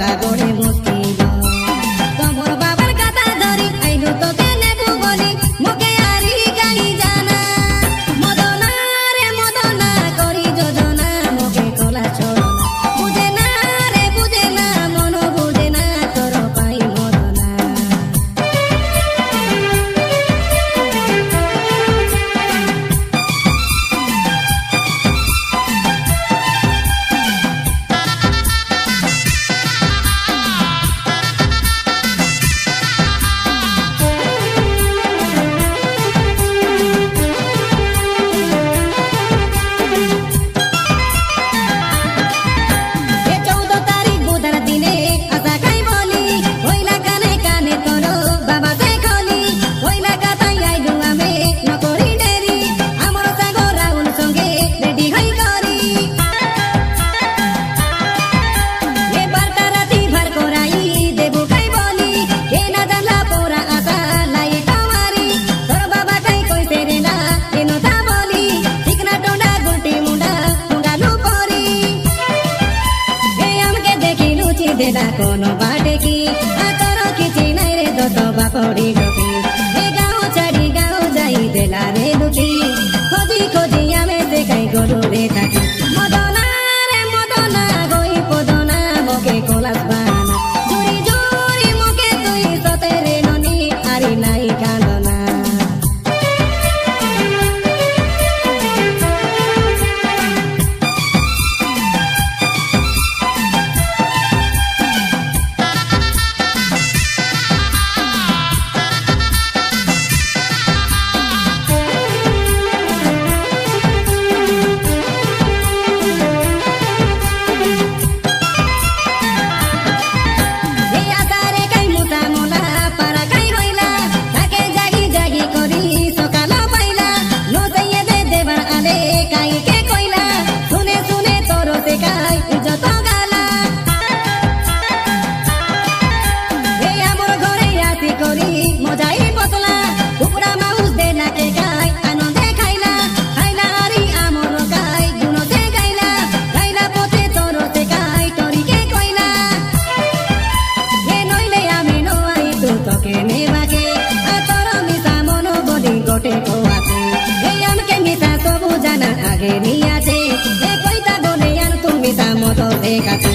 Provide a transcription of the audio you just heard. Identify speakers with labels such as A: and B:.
A: করা গড়ে মুশকিল তোমার বাবার কথা ধরি আইলো তোকে নেবু বলি মুখে আরি গাই জানা মদনা রে মদনা করি যোজনা মুখে কলা ছড়না বুঝে না রে বুঝে না মন বুঝে না তোর পাই মদনা দেলা কোনো বাটে কি তোর কিছু নাই রে তো বাপড়ি গপি এ গাঁও ছাড়ি গাঁও যাই দেলা রে দুটি খোঁজি খোঁজি আমি দেখাই গরু রে থাকি মদনা রে মদনা গই পদনা মুখে কলাস বানা জুড়ি জুড়ি মুখে তুই সতে রে ননি আরি নাই কান্দনা আগে নিয়ে আছে কইতা বলে আর তুমি তা মতো দেখাতে